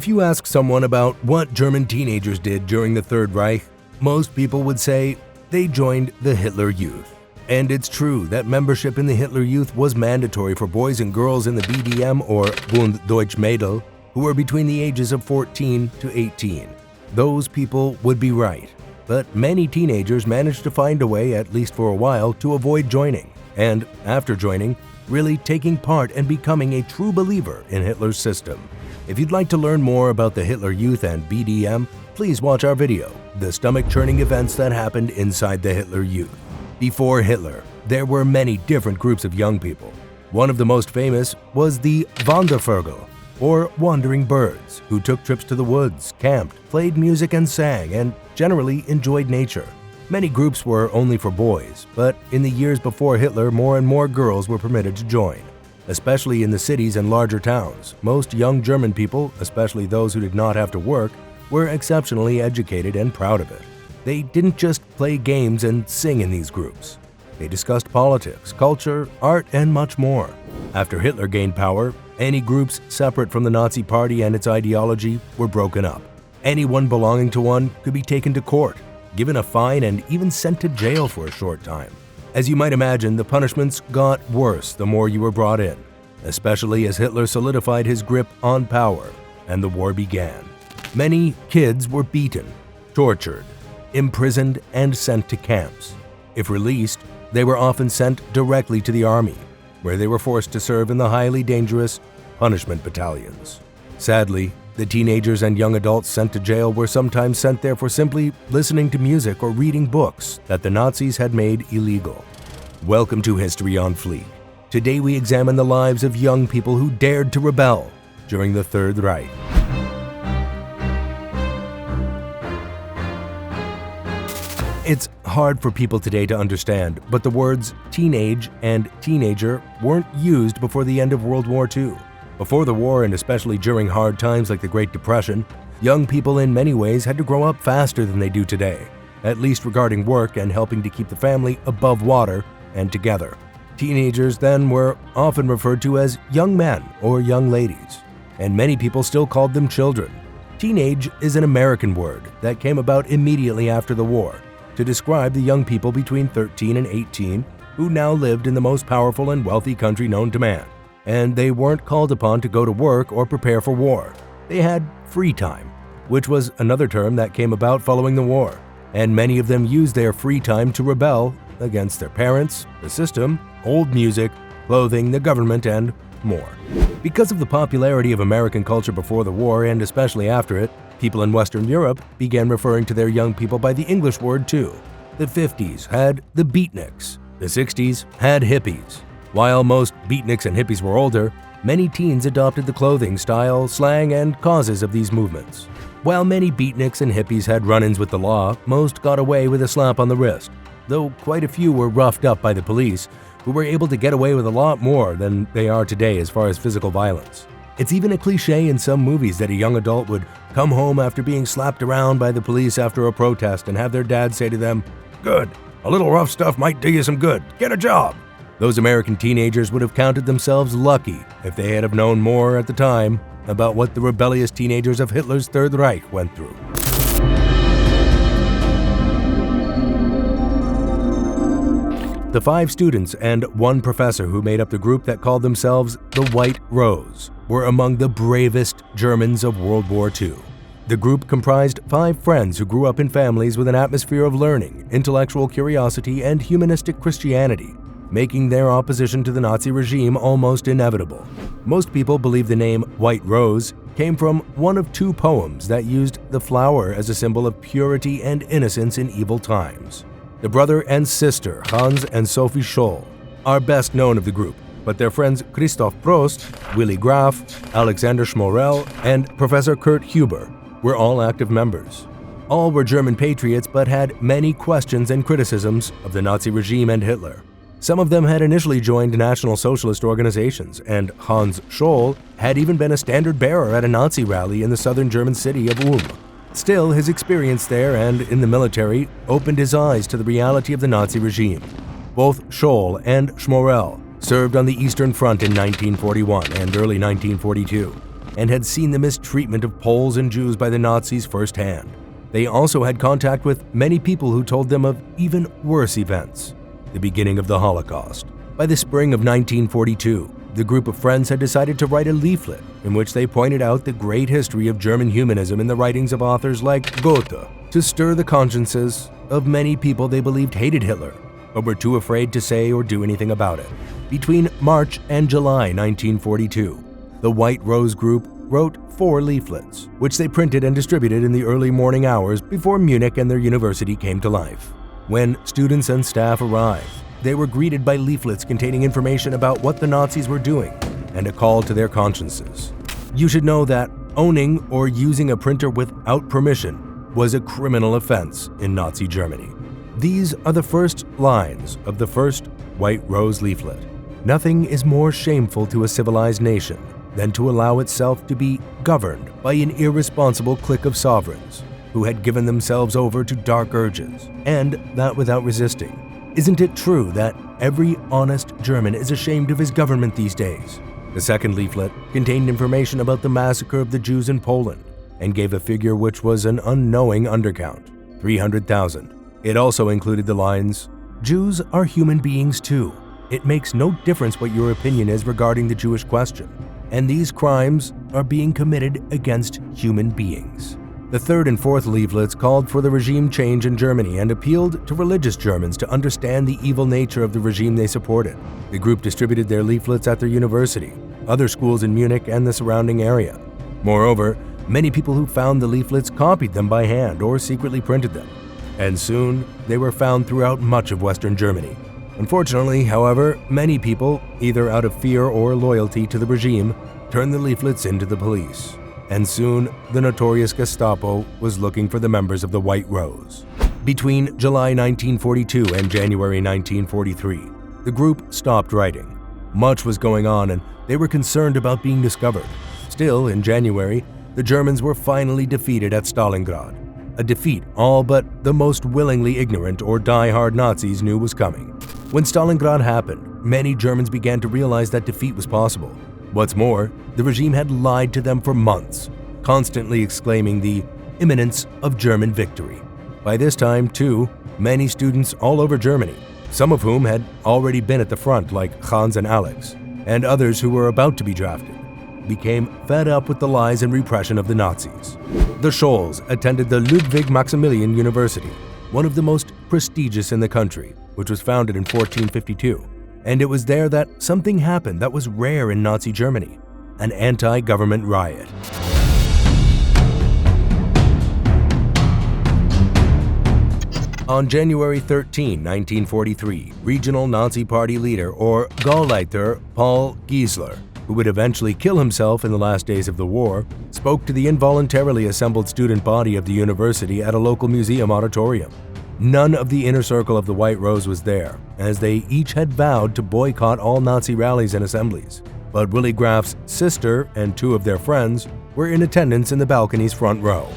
If you ask someone about what German teenagers did during the Third Reich, most people would say they joined the Hitler Youth. And it's true that membership in the Hitler Youth was mandatory for boys and girls in the BDM or Bund Deutsch Mädel who were between the ages of 14 to 18. Those people would be right. But many teenagers managed to find a way, at least for a while, to avoid joining, and after joining, really taking part and becoming a true believer in Hitler's system. If you'd like to learn more about the Hitler Youth and BDM, please watch our video, The Stomach-Churning Events That Happened Inside the Hitler Youth. Before Hitler, there were many different groups of young people. One of the most famous was the Wandervögel, or wandering birds, who took trips to the woods, camped, played music and sang, and generally enjoyed nature. Many groups were only for boys, but in the years before Hitler, more and more girls were permitted to join. Especially in the cities and larger towns, most young German people, especially those who did not have to work, were exceptionally educated and proud of it. They didn't just play games and sing in these groups. They discussed politics, culture, art, and much more. After Hitler gained power, any groups separate from the Nazi Party and its ideology were broken up. Anyone belonging to one could be taken to court, given a fine, and even sent to jail for a short time. As you might imagine, the punishments got worse the more you were brought in, especially as Hitler solidified his grip on power and the war began. Many kids were beaten, tortured, imprisoned, and sent to camps. If released, they were often sent directly to the army, where they were forced to serve in the highly dangerous punishment battalions. Sadly, the teenagers and young adults sent to jail were sometimes sent there for simply listening to music or reading books that the Nazis had made illegal. Welcome to History on Fleek. Today we examine the lives of young people who dared to rebel during the Third Reich. It's hard for people today to understand, but the words teenage and teenager weren't used before the end of World War II. Before the war, and especially during hard times like the Great Depression, young people in many ways had to grow up faster than they do today, at least regarding work and helping to keep the family above water and together. Teenagers then were often referred to as young men or young ladies, and many people still called them children. Teenage is an American word that came about immediately after the war to describe the young people between 13 and 18 who now lived in the most powerful and wealthy country known to man. And they weren't called upon to go to work or prepare for war. They had free time, which was another term that came about following the war, and many of them used their free time to rebel against their parents, the system, old music, clothing, the government, and more. Because of the popularity of American culture before the war and especially after it, people in Western Europe began referring to their young people by the English word too. The 50s had the beatniks, the 60s had hippies. While most beatniks and hippies were older, many teens adopted the clothing, style, slang, and causes of these movements. While many beatniks and hippies had run-ins with the law, most got away with a slap on the wrist, though quite a few were roughed up by the police, who were able to get away with a lot more than they are today as far as physical violence. It's even a cliche in some movies that a young adult would come home after being slapped around by the police after a protest and have their dad say to them, "Good, a little rough stuff might do you some good, get a job." Those American teenagers would have counted themselves lucky if they had have known more at the time about what the rebellious teenagers of Hitler's Third Reich went through. The 5 students and 1 professor who made up the group that called themselves the White Rose were among the bravest Germans of World War II. The group comprised 5 friends who grew up in families with an atmosphere of learning, intellectual curiosity, and humanistic Christianity, making their opposition to the Nazi regime almost inevitable. Most people believe the name White Rose came from one of 2 poems that used the flower as a symbol of purity and innocence in evil times. The brother and sister, Hans and Sophie Scholl, are best known of the group, but their friends Christoph Prost, Willy Graf, Alexander Schmorell, and Professor Kurt Huber were all active members. All were German patriots but had many questions and criticisms of the Nazi regime and Hitler. Some of them had initially joined National Socialist organizations, and Hans Scholl had even been a standard bearer at a Nazi rally in the southern German city of Ulm. Still, his experience there and in the military opened his eyes to the reality of the Nazi regime. Both Scholl and Schmorell served on the Eastern Front in 1941 and early 1942. and had seen the mistreatment of Poles and Jews by the Nazis firsthand. They also had contact with many people who told them of even worse events, the beginning of the Holocaust. By the spring of 1942, the group of friends had decided to write a leaflet in which they pointed out the great history of German humanism in the writings of authors like Goethe, to stir the consciences of many people they believed hated Hitler, but were too afraid to say or do anything about it. Between March and July 1942, the White Rose Group wrote 4 leaflets, which they printed and distributed in the early morning hours before Munich and their university came to life. When students and staff arrived, they were greeted by leaflets containing information about what the Nazis were doing and a call to their consciences. You should know that owning or using a printer without permission was a criminal offense in Nazi Germany. These are the first lines of the first White Rose leaflet. Nothing is more shameful to a civilized nation than to allow itself to be governed by an irresponsible clique of sovereigns who had given themselves over to dark urges, and that without resisting. Isn't it true that every honest German is ashamed of his government these days? The second leaflet contained information about the massacre of the Jews in Poland and gave a figure which was an unknowing undercount, 300,000. It also included the lines, "Jews are human beings too. It makes no difference what your opinion is regarding the Jewish question, and these crimes are being committed against human beings." The third and fourth leaflets called for the regime change in Germany and appealed to religious Germans to understand the evil nature of the regime they supported. The group distributed their leaflets at their university, other schools in Munich and the surrounding area. Moreover, many people who found the leaflets copied them by hand or secretly printed them, and soon they were found throughout much of Western Germany. Unfortunately, however, many people, either out of fear or loyalty to the regime, turned the leaflets into the police. And soon, the notorious Gestapo was looking for the members of the White Rose. Between July 1942 and January 1943, the group stopped writing. Much was going on and they were concerned about being discovered. Still, in January, the Germans were finally defeated at Stalingrad, a defeat all but the most willingly ignorant or die-hard Nazis knew was coming. When Stalingrad happened, many Germans began to realize that defeat was possible. What's more, the regime had lied to them for months, constantly exclaiming the imminence of German victory. By this time, too, many students all over Germany, some of whom had already been at the front like Hans and Alex, and others who were about to be drafted, became fed up with the lies and repression of the Nazis. The Scholls attended the Ludwig Maximilian University, one of the most prestigious in the country, which was founded in 1452. And it was there that something happened that was rare in Nazi Germany, an anti-government riot. On January 13, 1943, regional Nazi Party leader or Gauleiter Paul Giesler, who would eventually kill himself in the last days of the war, spoke to the involuntarily assembled student body of the university at a local museum auditorium. None of the inner circle of the White Rose was there, as they each had vowed to boycott all Nazi rallies and assemblies. But Willy Graf's sister and 2 of their friends were in attendance in the balcony's front row.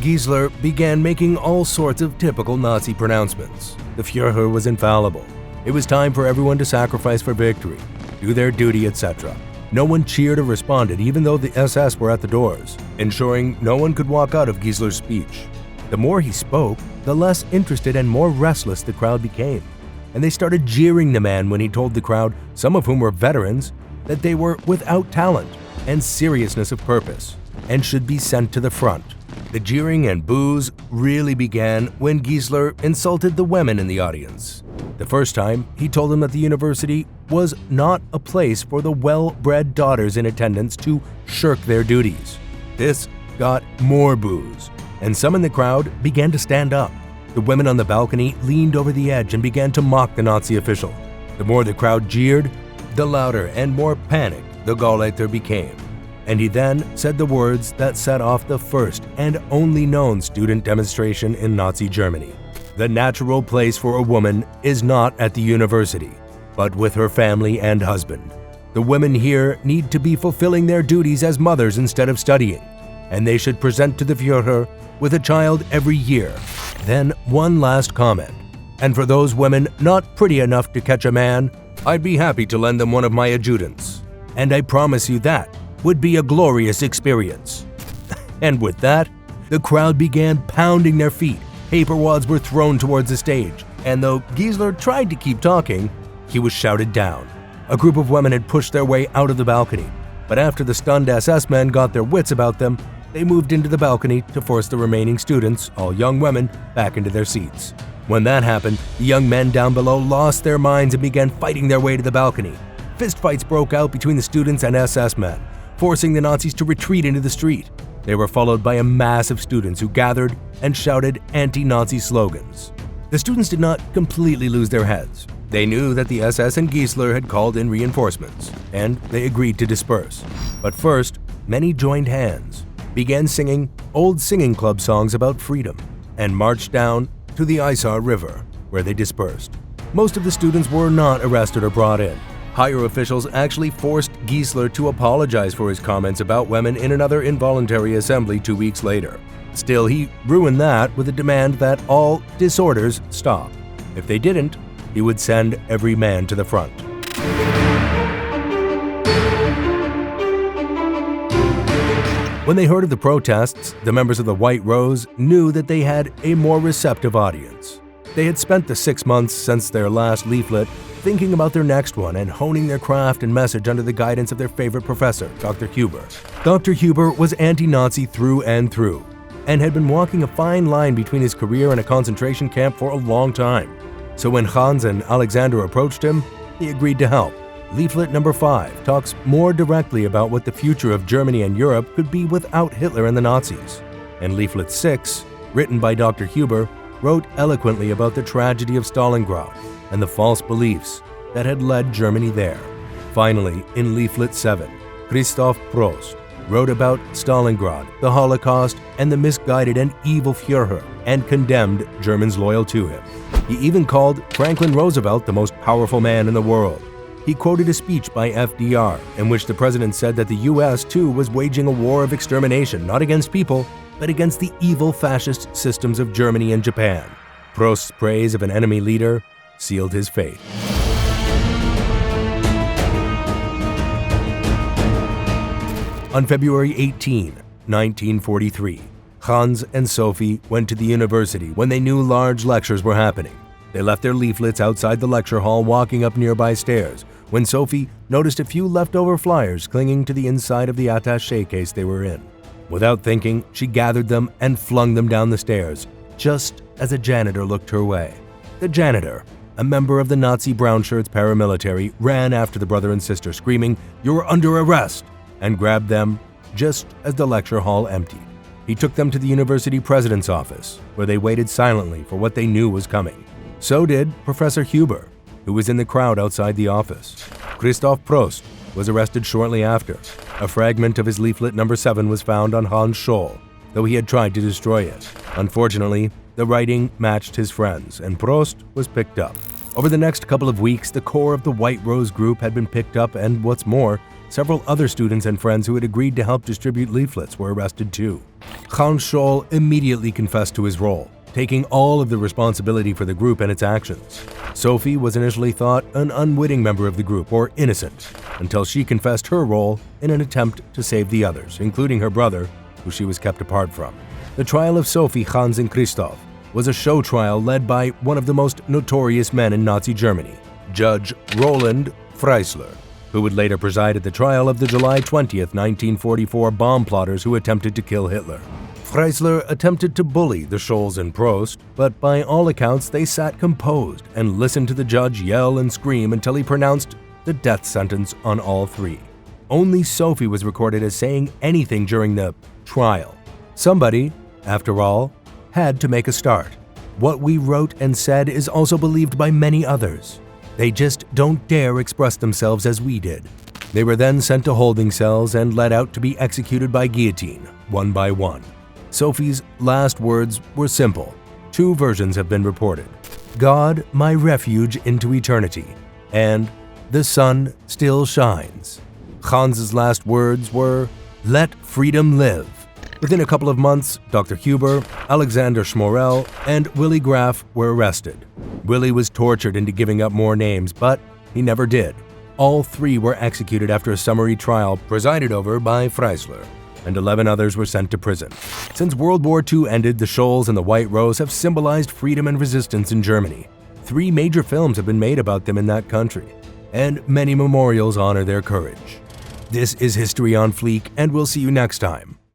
Giesler began making all sorts of typical Nazi pronouncements. The Führer was infallible. It was time for everyone to sacrifice for victory, do their duty, etc. No one cheered or responded, even though the SS were at the doors, ensuring no one could walk out of Giesler's speech. The more he spoke, the less interested and more restless the crowd became, and they started jeering the man when he told the crowd, some of whom were veterans, that they were without talent and seriousness of purpose and should be sent to the front. The jeering and boos really began when Giesler insulted the women in the audience. The first time, he told them that the university was not a place for the well-bred daughters in attendance to shirk their duties. This got more boos, and some in the crowd began to stand up. The women on the balcony leaned over the edge and began to mock the Nazi official. The more the crowd jeered, the louder and more panicked the Gauleiter became. And he then said the words that set off the first and only known student demonstration in Nazi Germany. The natural place for a woman is not at the university, but with her family and husband. The women here need to be fulfilling their duties as mothers instead of studying, and they should present to the Führer with a child every year. Then one last comment. And for those women not pretty enough to catch a man, I'd be happy to lend them one of my adjutants. And I promise you that would be a glorious experience. And with that, the crowd began pounding their feet. Paper wads were thrown towards the stage, and though Giesler tried to keep talking, he was shouted down. A group of women had pushed their way out of the balcony, but after the stunned SS men got their wits about them, they moved into the balcony to force the remaining students, all young women, back into their seats. When that happened, the young men down below lost their minds and began fighting their way to the balcony. Fistfights broke out between the students and SS men, forcing the Nazis to retreat into the street. They were followed by a mass of students who gathered and shouted anti-Nazi slogans. The students did not completely lose their heads. They knew that the SS and Giesler had called in reinforcements, and they agreed to disperse. But first, many joined hands, began singing old singing club songs about freedom, and marched down to the Isar River, where they dispersed. Most of the students were not arrested or brought in. Higher officials actually forced Giesler to apologize for his comments about women in another involuntary assembly 2 weeks later. Still, he ruined that with a demand that all disorders stop. If they didn't, he would send every man to the front. When they heard of the protests, the members of the White Rose knew that they had a more receptive audience. They had spent the 6 months since their last leaflet thinking about their next one and honing their craft and message under the guidance of their favorite professor, Dr. Huber. Dr. Huber was anti-Nazi through and through, and had been walking a fine line between his career and a concentration camp for a long time. So when Hans and Alexander approached him, he agreed to help. Leaflet number 5 talks more directly about what the future of Germany and Europe could be without Hitler and the Nazis. And leaflet 6, written by Dr. Huber, wrote eloquently about the tragedy of Stalingrad and the false beliefs that had led Germany there. Finally, in leaflet 7, Christoph Prost wrote about Stalingrad, the Holocaust, and the misguided and evil Führer, and condemned Germans loyal to him. He even called Franklin Roosevelt the most powerful man in the world. He quoted a speech by FDR in which the president said that the US too was waging a war of extermination, not against people, but against the evil fascist systems of Germany and Japan. Prost's praise of an enemy leader sealed his fate. On February 18, 1943, Hans and Sophie went to the university when they knew large lectures were happening. They left their leaflets outside the lecture hall, walking up nearby stairs, when Sophie noticed a few leftover flyers clinging to the inside of the attaché case they were in. Without thinking, she gathered them and flung them down the stairs, just as a janitor looked her way. The janitor, a member of the Nazi brown shirts paramilitary, ran after the brother and sister, screaming, "You're under arrest!" and grabbed them just as the lecture hall emptied. He took them to the university president's office, where they waited silently for what they knew was coming. So did Professor Huber, who was in the crowd outside the office. Christoph Prost was arrested shortly after. A fragment of his leaflet number 7 was found on Hans Scholl, though he had tried to destroy it. Unfortunately, the writing matched his friends, and Prost was picked up. Over the next couple of weeks, the core of the White Rose group had been picked up, and what's more, several other students and friends who had agreed to help distribute leaflets were arrested too. Hans Scholl immediately confessed to his role, taking all of the responsibility for the group and its actions. Sophie was initially thought an unwitting member of the group, or innocent, until she confessed her role in an attempt to save the others, including her brother, who she was kept apart from. The trial of Sophie, Hans, and Christoph was a show trial led by one of the most notorious men in Nazi Germany, Judge Roland Freisler, who would later preside at the trial of the July 20th, 1944 bomb plotters who attempted to kill Hitler. Freisler attempted to bully the Scholls and Prost, but by all accounts they sat composed and listened to the judge yell and scream until he pronounced the death sentence on all three. Only Sophie was recorded as saying anything during the trial. Somebody, after all, had to make a start. What we wrote and said is also believed by many others. They just don't dare express themselves as we did. They were then sent to holding cells and led out to be executed by guillotine, one by one. Sophie's last words were simple. 2 versions have been reported: "God, my refuge into eternity," and "The sun still shines." Hans's last words were, "Let freedom live." Within a couple of months, Dr. Huber, Alexander Schmorell, and Willy Graf were arrested. Willy was tortured into giving up more names, but he never did. All 3 were executed after a summary trial presided over by Freisler, and 11 others were sent to prison. Since World War II ended, the Shoals and the White Rose have symbolized freedom and resistance in Germany. 3 major films have been made about them in that country, and many memorials honor their courage. This is History on Fleek, and we'll see you next time.